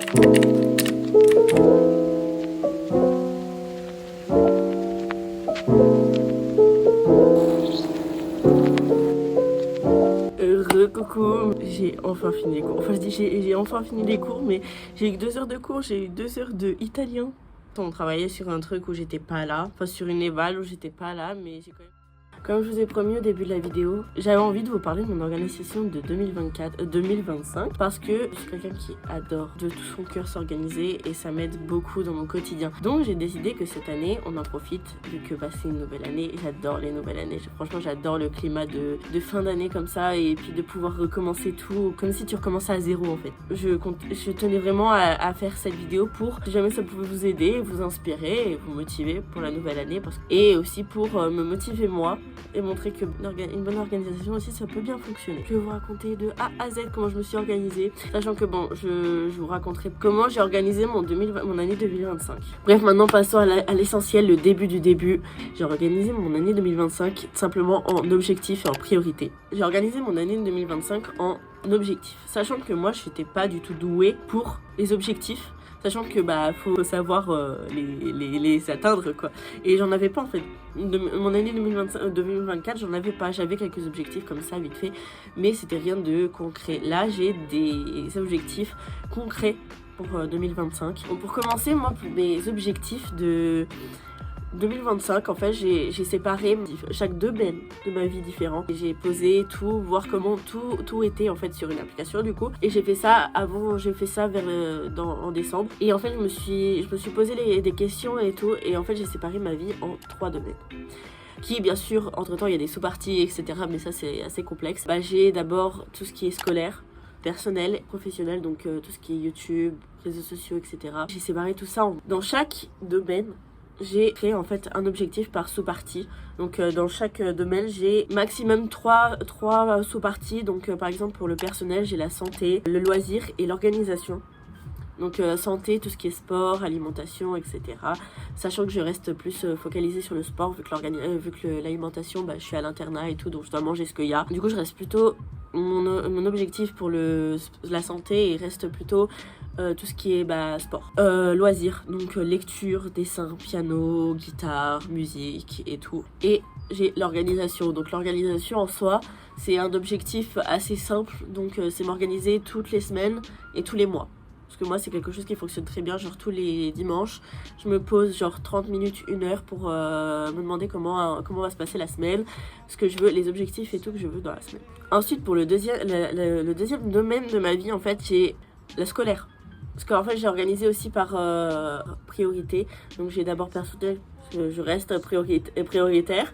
Coucou, j'ai enfin fini les cours. Enfin, je dis j'ai enfin fini les cours, mais j'ai eu 2 heures de cours, j'ai eu 2 heures de italien. On travaillait sur un truc où j'étais pas là, enfin sur une éval où j'étais pas là, mais j'ai quand même... Comme je vous ai promis au début de la vidéo, j'avais envie de vous parler de mon organisation de 2025 parce que je suis quelqu'un qui adore de tout son cœur s'organiser et ça m'aide beaucoup dans mon quotidien. Donc j'ai décidé que cette année, on en profite vu que c'est une nouvelle année. J'adore les nouvelles années. Franchement, j'adore le climat de fin d'année comme ça et puis de pouvoir recommencer tout comme si tu recommençais à zéro en fait. Je tenais vraiment à faire cette vidéo pour, si jamais ça pouvait vous aider, vous inspirer et vous motiver pour la nouvelle année et aussi pour me motiver moi et montrer que une bonne organisation aussi ça peut bien fonctionner. Je vais vous raconter de A à Z comment je me suis organisée, sachant que bon, je vous raconterai comment j'ai organisé mon année 2025. Bref, maintenant passons à l'essentiel, le début du début. J'ai organisé mon année 2025 simplement en objectif et en priorité. J'ai organisé mon année 2025 en objectif, sachant que moi je n'étais pas du tout douée pour les objectifs. Sachant que faut savoir les atteindre quoi. Et j'en avais pas en fait. Mon année 2024, j'en avais pas. J'avais quelques objectifs comme ça vite fait, mais c'était rien de concret. Là, j'ai des objectifs concrets pour 2025. Donc, pour commencer, moi, pour mes objectifs de 2025, en fait, j'ai séparé chaque domaine de ma vie différent. J'ai posé tout, voir comment tout était en fait sur une application du coup. Et j'ai fait ça en décembre. Et en fait, je me suis posé des questions et tout. Et en fait, j'ai séparé ma vie en 3 domaines. Qui, bien sûr, entre-temps, il y a des sous-parties, etc. Mais ça, c'est assez complexe. J'ai d'abord tout ce qui est scolaire, personnel, professionnel, donc tout ce qui est YouTube, réseaux sociaux, etc. J'ai séparé tout ça dans chaque domaine. J'ai créé en fait un objectif par sous-partie. Donc dans chaque domaine, j'ai maximum 3 sous-parties. Donc par exemple pour le personnel, j'ai la santé, le loisir et l'organisation. Donc santé, tout ce qui est sport, alimentation, etc. Sachant que je reste plus focalisée sur le sport vu que l'alimentation, je suis à l'internat et tout, donc je dois manger ce qu'il y a. Du coup, je reste plutôt... Mon objectif pour la santé reste plutôt tout ce qui est sport. Loisirs, donc lecture, dessin, piano, guitare, musique et tout. Et j'ai l'organisation. Donc l'organisation en soi, c'est un objectif assez simple. Donc c'est m'organiser toutes les semaines et tous les mois. Parce que moi, c'est quelque chose qui fonctionne très bien. Genre, tous les dimanches, je me pose genre 30 minutes, 1 heure pour me demander comment va se passer la semaine, ce que je veux, les objectifs et tout que je veux dans la semaine. Ensuite, pour le deuxième domaine de ma vie, en fait, j'ai la scolaire. Parce qu'en fait, j'ai organisé aussi par priorité. Donc, j'ai d'abord personnel, je reste prioritaire.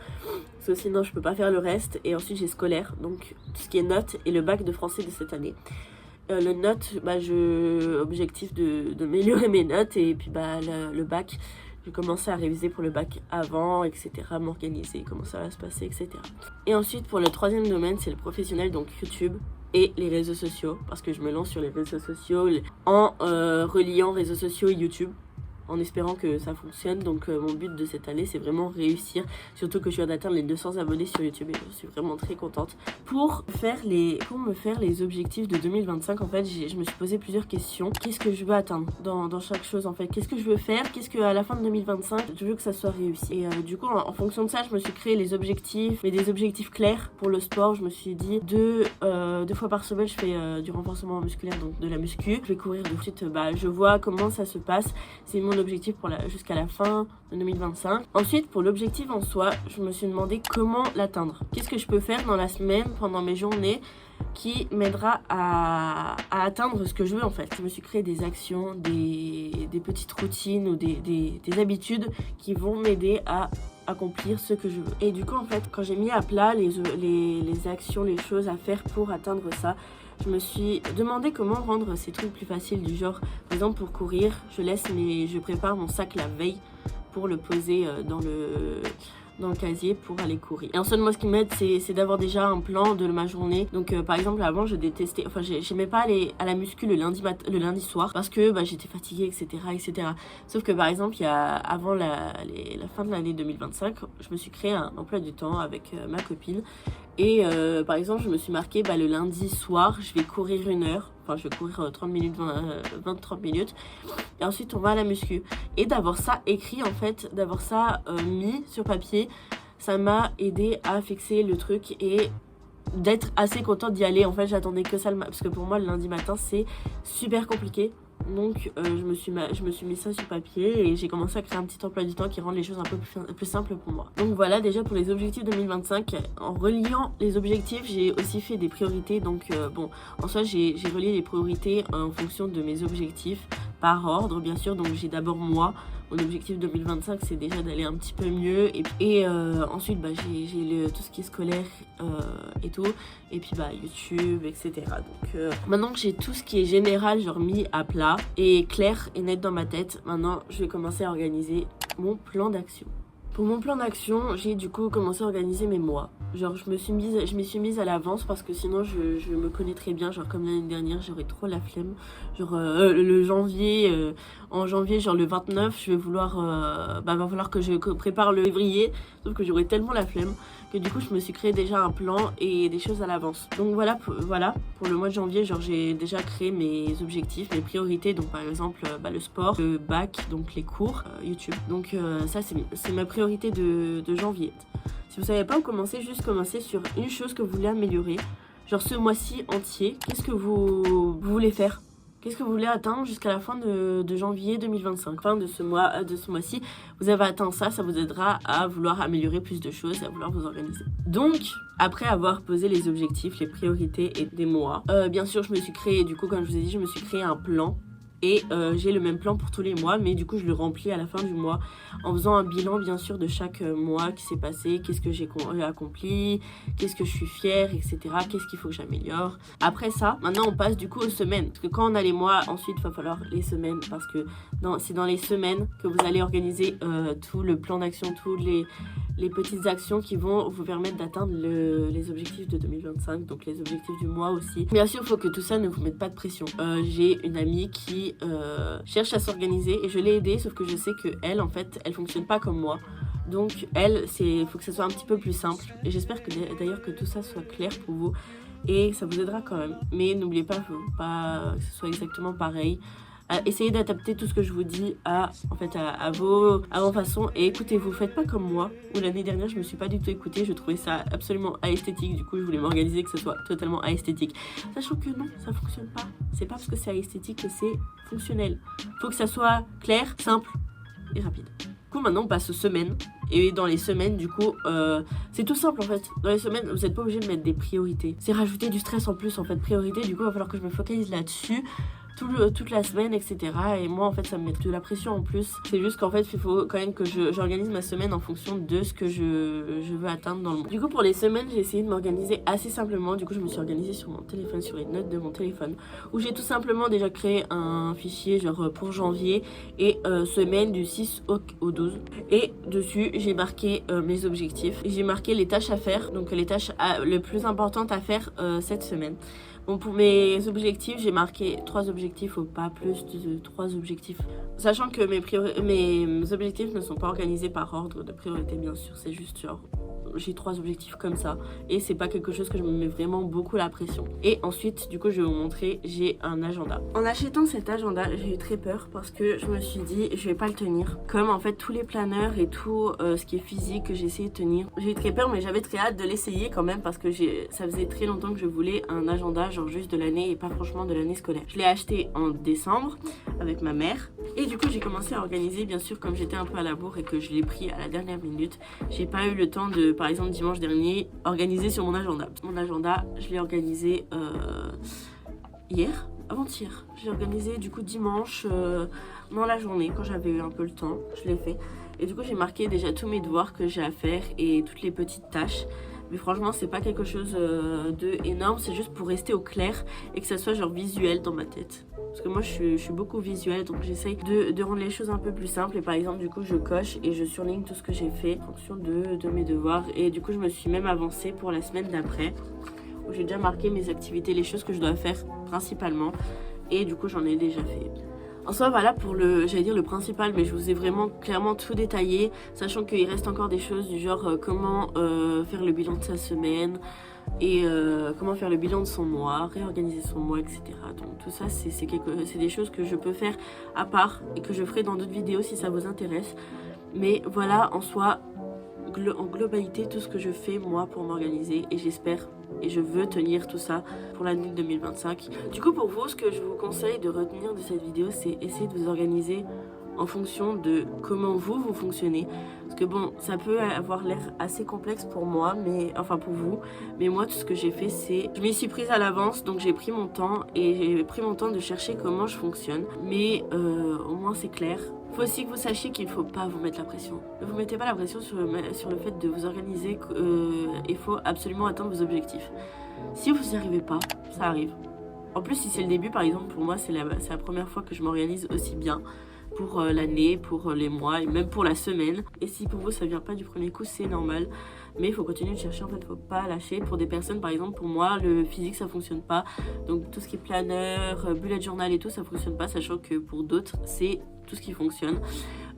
Parce que sinon, je peux pas faire le reste. Et ensuite, j'ai scolaire. Donc, tout ce qui est notes et le bac de français de cette année. Le note, objectif d'améliorer mes notes et puis le bac, j'ai commencé à réviser pour le bac avant, etc., m'organiser, comment ça va se passer, etc. Et ensuite pour le troisième domaine, c'est le professionnel, donc YouTube et les réseaux sociaux, parce que je me lance sur les réseaux sociaux en reliant réseaux sociaux et YouTube, en espérant que ça fonctionne. Donc mon but de cette année, c'est vraiment réussir, surtout que je viens d'atteindre les 200 abonnés sur YouTube et je suis vraiment très contente. Pour me faire les objectifs de 2025, en fait, je me suis posé plusieurs questions. Qu'est-ce que je veux atteindre dans chaque chose en fait? Qu'est-ce que je veux faire? Qu'est-ce que à la fin de 2025, je veux que ça soit réussi? Et du coup, en fonction de ça, je me suis créé les objectifs, mais des objectifs clairs. Pour le sport, je me suis dit 2 fois par semaine, je fais du renforcement musculaire, donc de la muscu. Je vais courir de suite, je vois comment ça se passe. C'est mon objectif jusqu'à la fin de 2025. Ensuite, pour l'objectif en soi, je me suis demandé comment l'atteindre. Qu'est-ce que je peux faire dans la semaine, pendant mes journées, qui m'aidera à atteindre ce que je veux en fait. Je me suis créé des actions, des petites routines ou des habitudes qui vont m'aider à accomplir ce que je veux. Et du coup, en fait, quand j'ai mis à plat les actions, les choses à faire pour atteindre ça, je me suis demandé comment rendre ces trucs plus faciles, du genre, par exemple pour courir, je prépare mon sac la veille pour le poser dans le casier pour aller courir. Et ensuite, moi, ce qui m'aide, c'est d'avoir déjà un plan de ma journée. Donc, par exemple, avant, j'aimais pas aller à la muscu le lundi soir parce que j'étais fatiguée, etc. Sauf que, par exemple, avant la fin de l'année 2025, je me suis créé un emploi du temps avec ma copine. Et par exemple, je me suis marqué le lundi soir, je vais courir 1 heure. Enfin, je vais courir 30 minutes, 20-30 minutes. Et ensuite, on va à la muscu. Et d'avoir ça écrit, en fait, d'avoir ça mis sur papier, ça m'a aidé à fixer le truc et d'être assez contente d'y aller. En fait, j'attendais que ça, parce que pour moi, le lundi matin, c'est super compliqué. Donc je me suis mis ça sur papier et j'ai commencé à créer un petit emploi du temps qui rend les choses un peu plus simples pour moi. Donc voilà, déjà pour les objectifs 2025, en reliant les objectifs, j'ai aussi fait des priorités. Donc bon, en soi j'ai relié les priorités en fonction de mes objectifs par ordre bien sûr. Donc j'ai d'abord moi, mon objectif 2025 c'est déjà d'aller un petit peu mieux et ensuite bah, j'ai tout ce qui est scolaire et tout, et puis bah YouTube etc. Donc maintenant que j'ai tout ce qui est général genre mis à plat et clair et net dans ma tête, maintenant je vais commencer à organiser mon plan d'action. Pour mon plan d'action, j'ai du coup commencé à organiser mes mois. Genre je m'y suis mise à l'avance parce que sinon je me connais très bien. Genre comme l'année dernière, j'aurais trop la flemme. Genre le janvier, en janvier, genre le 29, je vais vouloir, va falloir que je prépare le février. Sauf que j'aurais tellement la flemme que du coup je me suis créé déjà un plan et des choses à l'avance. Donc voilà pour le mois de janvier, genre j'ai déjà créé mes objectifs, mes priorités. Donc par exemple le sport, le bac, donc les cours, YouTube. Donc ça c'est ma priorité de janvier. Si vous savez pas où commencer, juste commencer sur une chose que vous voulez améliorer. Genre ce mois-ci entier, qu'est-ce que vous voulez faire? Qu'est-ce que vous voulez atteindre jusqu'à la fin de janvier 2025? Fin de ce mois-ci, vous avez atteint ça, ça vous aidera à vouloir améliorer plus de choses, à vouloir vous organiser. Donc, après avoir posé les objectifs, les priorités et des mois, bien sûr, je me suis créé, du coup, comme je vous ai dit, je me suis créé un plan. Et j'ai le même plan pour tous les mois, mais du coup je le remplis à la fin du mois en faisant un bilan bien sûr de chaque mois qui s'est passé, qu'est-ce que j'ai accompli, qu'est-ce que je suis fière, etc. Qu'est-ce qu'il faut que j'améliore. Après ça, maintenant on passe du coup aux semaines. Parce que quand on a les mois, ensuite il va falloir les semaines, parce que c'est dans les semaines que vous allez organiser tout le plan d'action, toutes les petites actions qui vont vous permettre d'atteindre les objectifs de 2025, donc les objectifs du mois aussi. Bien sûr, il faut que tout ça ne vous mette pas de pression. J'ai une amie qui cherche à s'organiser et je l'ai aidée, sauf que je sais que elle, en fait, elle fonctionne pas comme moi. Donc elle, il faut que ça soit un petit peu plus simple. Et j'espère que d'ailleurs que tout ça soit clair pour vous et ça vous aidera quand même. Mais n'oubliez pas, faut pas que ce soit exactement pareil. Essayez d'adapter tout ce que je vous dis à vos façons et écoutez-vous, faites pas comme moi où l'année dernière je me suis pas du tout écoutée, je trouvais ça absolument aesthétique, du coup je voulais m'organiser que ce soit totalement aesthétique, sachant que non, ça fonctionne pas. C'est pas parce que c'est esthétique que c'est fonctionnel, faut que ça soit clair, simple et rapide. Du coup maintenant on passe aux semaines. Et dans les semaines, du coup, c'est tout simple en fait. Dans les semaines, vous n'êtes pas obligé de mettre des priorités. C'est rajouter du stress en plus en fait. Priorité, du coup, il va falloir que je me focalise là-dessus toute la semaine, etc. Et moi, en fait, ça me met de la pression en plus. C'est juste qu'en fait, il faut quand même que j'organise ma semaine en fonction de ce que je veux atteindre dans le monde. Du coup, pour les semaines, j'ai essayé de m'organiser assez simplement. Du coup, je me suis organisée sur mon téléphone, sur les notes de mon téléphone, où j'ai tout simplement déjà créé un fichier genre pour janvier et semaine du 6 au 12. Et dessus, j'ai marqué mes objectifs. J'ai marqué les tâches à faire, donc les tâches les plus importantes à faire cette semaine. Bon, pour mes objectifs, j'ai marqué 3 objectifs ou pas plus de 3 objectifs. Sachant que mes objectifs ne sont pas organisés par ordre de priorité, bien sûr. C'est juste genre, j'ai 3 objectifs comme ça. Et c'est pas quelque chose que je me mets vraiment beaucoup la pression. Et ensuite, du coup, je vais vous montrer, j'ai un agenda. En achetant cet agenda, j'ai eu très peur parce que je me suis dit, je vais pas le tenir. Comme en fait, tous les planeurs et tout ce qui est physique que j'ai essayé de tenir. J'ai eu très peur, mais j'avais très hâte de l'essayer quand même parce que ça faisait très longtemps que je voulais un agenda genre juste de l'année et pas franchement de l'année scolaire. Je l'ai acheté en décembre avec ma mère et du coup j'ai commencé à organiser, bien sûr comme j'étais un peu à la bourre et que je l'ai pris à la dernière minute, j'ai pas eu le temps de, par exemple dimanche dernier, organiser sur mon agenda. Mon agenda, je l'ai organisé avant-hier. J'ai organisé du coup dimanche dans la journée quand j'avais eu un peu le temps, je l'ai fait. Et du coup j'ai marqué déjà tous mes devoirs que j'ai à faire et toutes les petites tâches. Mais franchement c'est pas quelque chose de énorme, c'est juste pour rester au clair et que ça soit genre visuel dans ma tête. Parce que moi je suis beaucoup visuelle, donc j'essaye de rendre les choses un peu plus simples. Et par exemple du coup je coche et je surligne tout ce que j'ai fait en fonction de mes devoirs. Et du coup je me suis même avancée pour la semaine d'après, où j'ai déjà marqué mes activités, les choses que je dois faire principalement. Et du coup j'en ai déjà fait. En soi voilà pour le principal, mais je vous ai vraiment clairement tout détaillé, sachant qu'il reste encore des choses du genre comment faire le bilan de sa semaine, et comment faire le bilan de son mois, réorganiser son mois, etc. Donc tout ça, c'est des choses que je peux faire à part et que je ferai dans d'autres vidéos si ça vous intéresse. Mais voilà en soi, en globalité, tout ce que je fais moi pour m'organiser, et j'espère et je veux tenir tout ça pour l'année 2025. Du coup, pour vous, ce que je vous conseille de retenir de cette vidéo, c'est essayer de vous organiser en fonction de comment vous fonctionnez. Parce que bon, ça peut avoir l'air assez complexe pour moi, enfin pour vous, mais moi tout ce que j'ai fait, c'est je m'y suis prise à l'avance, donc j'ai pris mon temps et j'ai pris mon temps de chercher comment je fonctionne, mais au moins c'est clair. Il faut aussi que vous sachiez qu'il ne faut pas vous mettre la pression. Ne vous mettez pas la pression sur le fait de vous organiser. Il faut absolument atteindre vos objectifs. Si vous n'y arrivez pas, ça arrive. En plus, si c'est le début, par exemple, pour moi, c'est la première fois que je m'organise aussi bien pour l'année, pour les mois et même pour la semaine. Et si pour vous, ça vient pas du premier coup, c'est normal. Mais il faut continuer de chercher, en fait, faut pas lâcher. Pour des personnes, par exemple, pour moi, le physique, ça fonctionne pas. Donc tout ce qui est planeur, bullet journal et tout, ça fonctionne pas, sachant que pour d'autres, c'est tout ce qui fonctionne.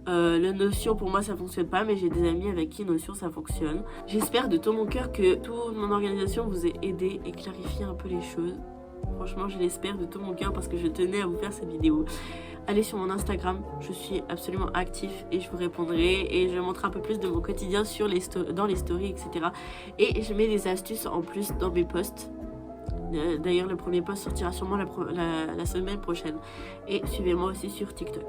Le Notion pour moi ça fonctionne pas, mais j'ai des amis avec qui Notion ça fonctionne. J'espère de tout mon cœur que toute mon organisation vous ait aidé et clarifié un peu les choses. Franchement, je l'espère de tout mon cœur parce que je tenais à vous faire cette vidéo. Allez sur mon Instagram, je suis absolument actif et je vous répondrai et je montre un peu plus de mon quotidien dans les stories, etc. Et je mets des astuces en plus dans mes posts. D'ailleurs, le premier post sortira sûrement la semaine prochaine. Et suivez-moi aussi sur TikTok.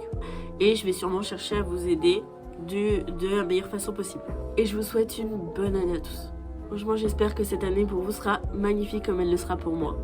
Et je vais sûrement chercher à vous aider de la meilleure façon possible. Et je vous souhaite une bonne année à tous. Franchement, j'espère que cette année pour vous sera magnifique comme elle le sera pour moi.